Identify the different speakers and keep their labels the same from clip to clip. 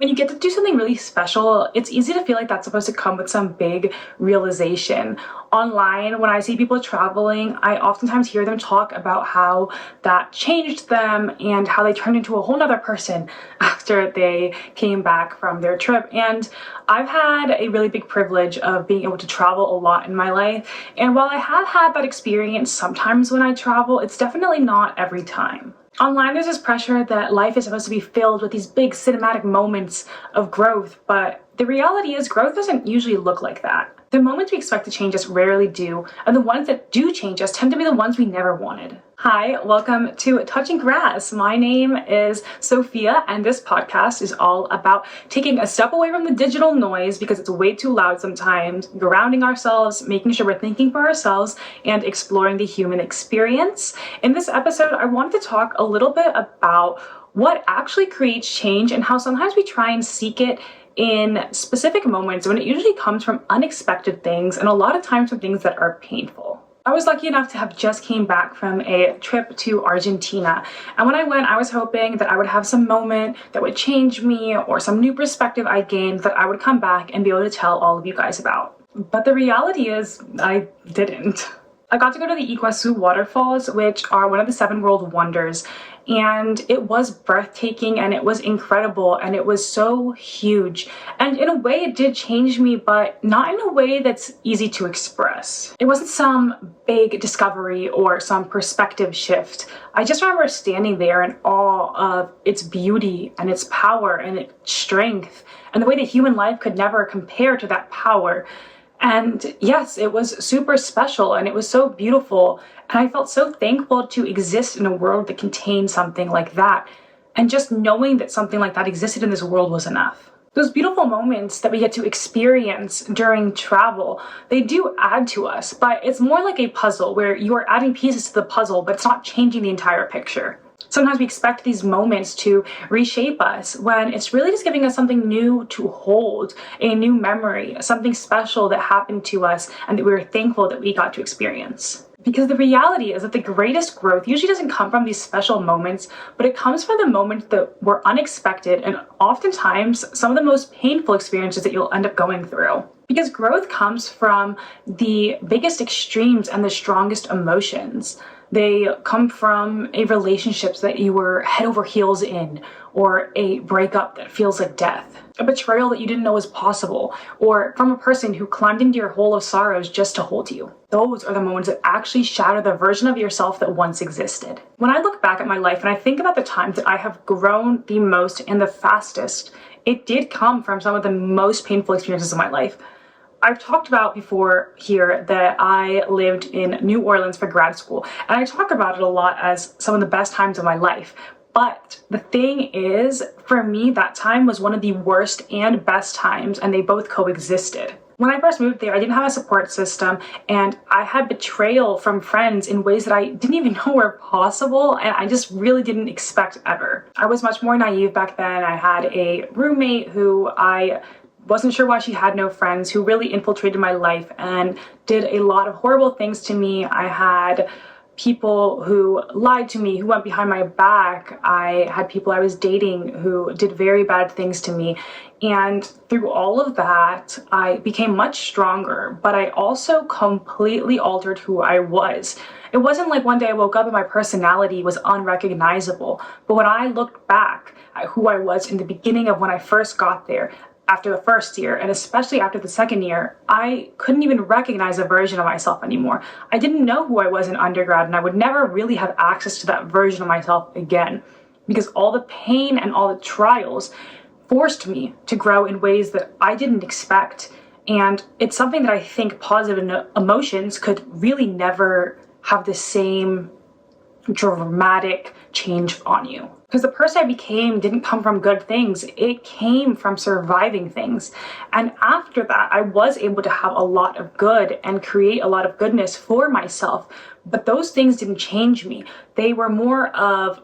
Speaker 1: When you get to do something really special, it's easy to feel like that's supposed to come with some big realization. Online, when I see people traveling, I oftentimes hear them talk about how that changed them and how they turned into a whole nother person after they came back from their trip. And I've had a really big privilege of being able to travel a lot in my life. And while I have had that experience sometimes when I travel, it's definitely not every time. Online, there's this pressure that life is supposed to be filled with these big cinematic moments of growth, but the reality is growth doesn't usually look like that. The moments we expect to change us rarely do, and the ones that do change us tend to be the ones we never wanted. Hi, welcome to Touching Grass. My name is Sophia, and this podcast is all about taking a step away from the digital noise because it's way too loud sometimes, grounding ourselves, making sure we're thinking for ourselves, and exploring the human experience. In this episode, I wanted to talk a little bit about what actually creates change and how sometimes we try and seek it in specific moments when it usually comes from unexpected things and a lot of times from things that are painful. I was lucky enough to have just came back from a trip to Argentina. And when I went, I was hoping that I would have some moment that would change me or some new perspective I gained that I would come back and be able to tell all of you guys about. But the reality is I didn't. I got to go to the Iguazú waterfalls, which are one of the 7 world wonders. And it was breathtaking and it was incredible and it was so huge. And in a way it did change me, but not in a way that's easy to express. It wasn't some big discovery or some perspective shift. I just remember standing there in awe of its beauty and its power and its strength and the way that human life could never compare to that power. And yes, it was super special and it was so beautiful. And I felt so thankful to exist in a world that contained something like that. And just knowing that something like that existed in this world was enough. Those beautiful moments that we get to experience during travel, they do add to us, but it's more like a puzzle where you are adding pieces to the puzzle, but it's not changing the entire picture. Sometimes we expect these moments to reshape us when it's really just giving us something new to hold, a new memory, something special that happened to us and that we were thankful that we got to experience. Because the reality is that the greatest growth usually doesn't come from these special moments, but it comes from the moments that were unexpected and oftentimes some of the most painful experiences that you'll end up going through. Because growth comes from the biggest extremes and the strongest emotions. They come from a relationship that you were head over heels in, or a breakup that feels like death, a betrayal that you didn't know was possible, or from a person who climbed into your hole of sorrows just to hold you. Those are the moments that actually shatter the version of yourself that once existed. When I look back at my life and I think about the times that I have grown the most and the fastest, it did come from some of the most painful experiences of my life. I've talked about before here that I lived in New Orleans for grad school, and I talk about it a lot as some of the best times of my life. But the thing is, for me, that time was one of the worst and best times, and they both coexisted. When I first moved there, I didn't have a support system, and I had betrayal from friends in ways that I didn't even know were possible, and I just really didn't expect ever. I was much more naive back then. I had a roommate who I wasn't sure why she had no friends, who really infiltrated my life and did a lot of horrible things to me. I had people who lied to me, who went behind my back. I had people I was dating who did very bad things to me. And through all of that, I became much stronger, but I also completely altered who I was. It wasn't like one day I woke up and my personality was unrecognizable. But when I looked back at who I was in the beginning of when I first got there, after the first year, and especially after the second year, I couldn't even recognize a version of myself anymore. I didn't know who I was in undergrad, and I would never really have access to that version of myself again, because all the pain and all the trials forced me to grow in ways that I didn't expect. And it's something that I think positive emotions could really never have the same dramatic change on you. Because the person I became didn't come from good things. It came from surviving things. And after that, I was able to have a lot of good and create a lot of goodness for myself. But those things didn't change me. They were more of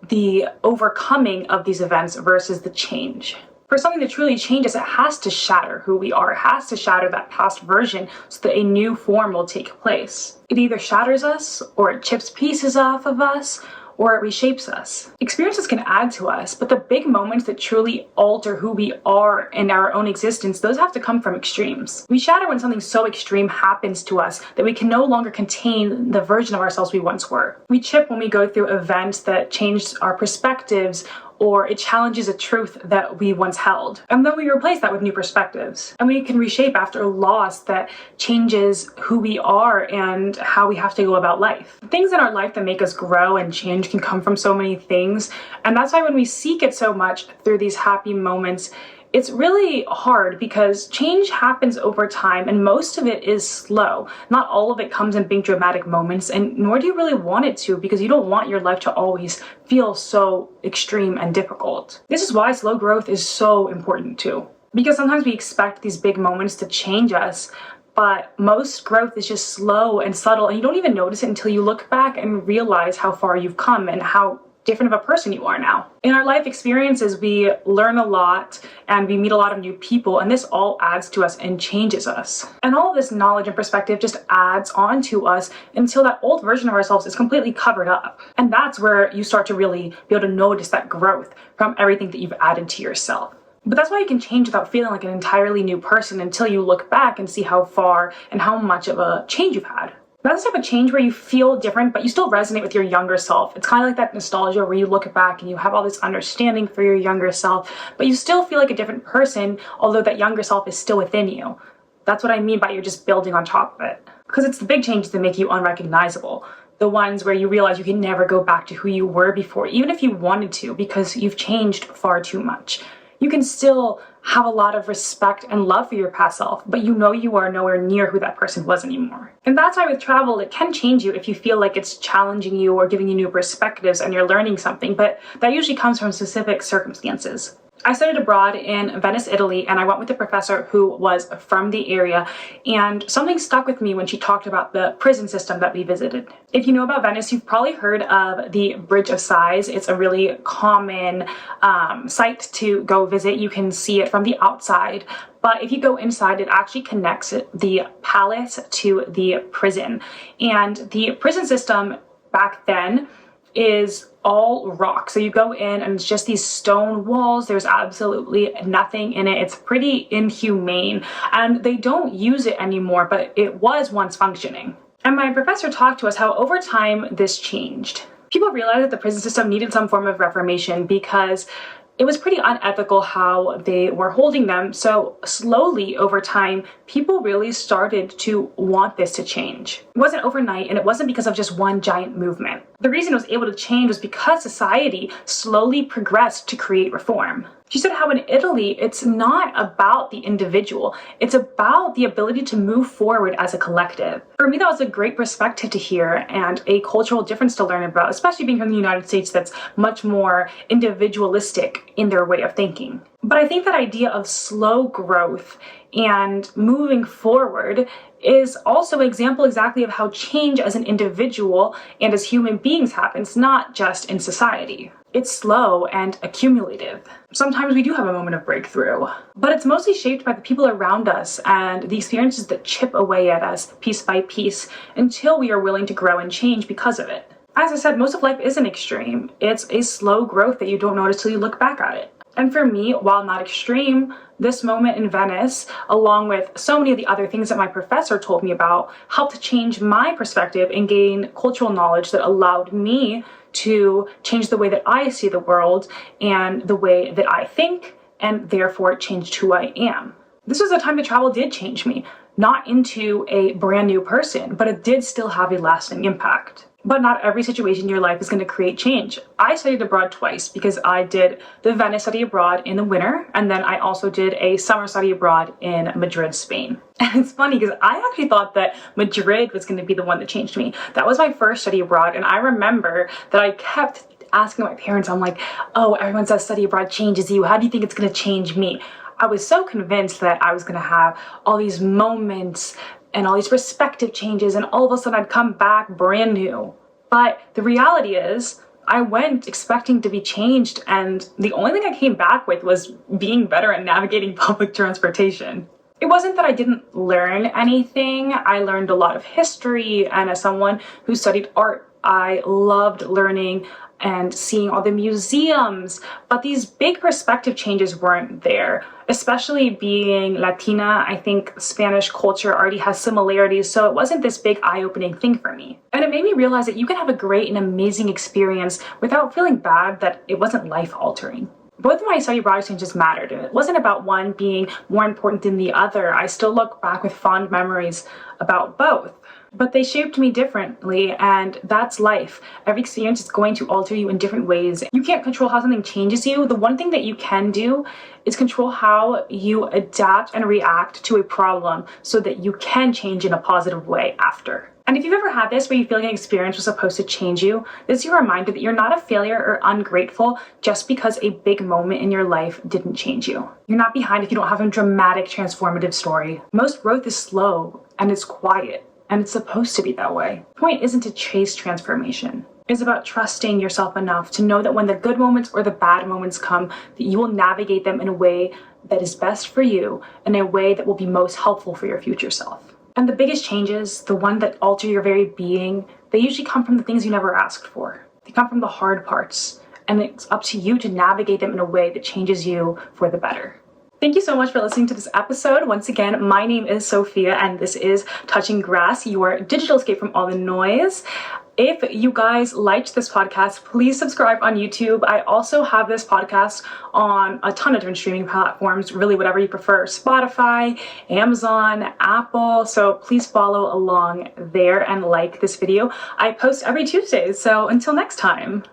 Speaker 1: the overcoming of these events versus the change. For something to truly change us, it has to shatter who we are. It has to shatter that past version so that a new form will take place. It either shatters us, or it chips pieces off of us, or it reshapes us. Experiences can add to us, but the big moments that truly alter who we are and our own existence, those have to come from extremes. We shatter when something so extreme happens to us that we can no longer contain the version of ourselves we once were. We chip when we go through events that change our perspectives, or it challenges a truth that we once held. And then we replace that with new perspectives. And we can reshape after a loss that changes who we are and how we have to go about life. Things in our life that make us grow and change can come from so many things. And that's why when we seek it so much through these happy moments, it's really hard because change happens over time and most of it is slow. Not all of it comes in big dramatic moments, and nor do you really want it to, because you don't want your life to always feel so extreme and difficult. This is why slow growth is so important too. Because sometimes we expect these big moments to change us, but most growth is just slow and subtle, and you don't even notice it until you look back and realize how far you've come and how different of a person you are now. In our life experiences, we learn a lot and we meet a lot of new people, and this all adds to us and changes us. And all of this knowledge and perspective just adds on to us until that old version of ourselves is completely covered up. And that's where you start to really be able to notice that growth from everything that you've added to yourself. But that's why you can change without feeling like an entirely new person until you look back and see how far and how much of a change you've had. That's the type of change where you feel different, but you still resonate with your younger self. It's kind of like that nostalgia where you look back and you have all this understanding for your younger self, but you still feel like a different person, although that younger self is still within you. That's what I mean by you're just building on top of it. Because it's the big changes that make you unrecognizable. The ones where you realize you can never go back to who you were before, even if you wanted to, because you've changed far too much. You can still have a lot of respect and love for your past self, but you know you are nowhere near who that person was anymore. And that's why with travel, it can change you if you feel like it's challenging you or giving you new perspectives and you're learning something, but that usually comes from specific circumstances. I studied abroad in Venice, Italy, and I went with a professor who was from the area, and something stuck with me when she talked about the prison system that we visited. If you know about Venice, you've probably heard of the Bridge of Sighs. It's a really common site to go visit. You can see it from the outside, but if you go inside, it actually connects the palace to the prison. And the prison system back then is all rock. So you go in and it's just these stone walls. There's absolutely nothing in it. It's pretty inhumane, and they don't use it anymore, but it was once functioning. And my professor talked to us how over time this changed. People realized that the prison system needed some form of reformation because it was pretty unethical how they were holding them. So slowly over time, people really started to want this to change. It wasn't overnight, and it wasn't because of just one giant movement. The reason it was able to change was because society slowly progressed to create reform. She said how in Italy, it's not about the individual. It's about the ability to move forward as a collective. For me, that was a great perspective to hear and a cultural difference to learn about, especially being from the United States that's much more individualistic in their way of thinking. But I think that idea of slow growth and moving forward is also an example exactly of how change as an individual and as human beings happens, not just in society. It's slow and accumulative. Sometimes we do have a moment of breakthrough, but it's mostly shaped by the people around us and the experiences that chip away at us piece by piece until we are willing to grow and change because of it. As I said, most of life isn't extreme. It's a slow growth that you don't notice till you look back at it. And for me, while not extreme, this moment in Venice, along with so many of the other things that my professor told me about, helped change my perspective and gain cultural knowledge that allowed me to change the way that I see the world and the way that I think, and therefore it changed who I am. This was a time that travel did change me, not into a brand new person, but it did still have a lasting impact. But not every situation in your life is going to create change. I studied abroad twice because I did the Venice study abroad in the winter, and then I also did a summer study abroad in Madrid, Spain. And it's funny because I actually thought that Madrid was going to be the one that changed me. That was my first study abroad, and I remember that I kept asking my parents, I'm like, oh, everyone says study abroad changes you. How do you think it's going to change me? I was so convinced that I was going to have all these moments and all these perspective changes, and all of a sudden I'd come back brand new. But the reality is, I went expecting to be changed, and the only thing I came back with was being better at navigating public transportation. It wasn't that I didn't learn anything. I learned a lot of history, and as someone who studied art, I loved learning and seeing all the museums, but these big perspective changes weren't there. Especially being Latina, I think Spanish culture already has similarities, so it wasn't this big eye-opening thing for me. And it made me realize that you can have a great and amazing experience without feeling bad that it wasn't life-altering. Both of my study abroad exchanges mattered, and it wasn't about one being more important than the other. I still look back with fond memories about both. But they shaped me differently, and that's life. Every experience is going to alter you in different ways. You can't control how something changes you. The one thing that you can do is control how you adapt and react to a problem so that you can change in a positive way after. And if you've ever had this where you feel like an experience was supposed to change you, this is your reminder that you're not a failure or ungrateful just because a big moment in your life didn't change you. You're not behind if you don't have a dramatic, transformative story. Most growth is slow and it's quiet. And it's supposed to be that way. The point isn't to chase transformation. It's about trusting yourself enough to know that when the good moments or the bad moments come, that you will navigate them in a way that is best for you, in a way that will be most helpful for your future self. And the biggest changes, the one that alter your very being, they usually come from the things you never asked for. They come from the hard parts, and it's up to you to navigate them in a way that changes you for the better. Thank you so much for listening to this episode. Once again, my name is Sophia, and this is Touching Grass, your digital escape from all the noise. If you guys liked this podcast, please subscribe on YouTube. I also have this podcast on a ton of different streaming platforms, really whatever you prefer, Spotify, Amazon, Apple. So please follow along there and like this video. I post every Tuesday, so until next time.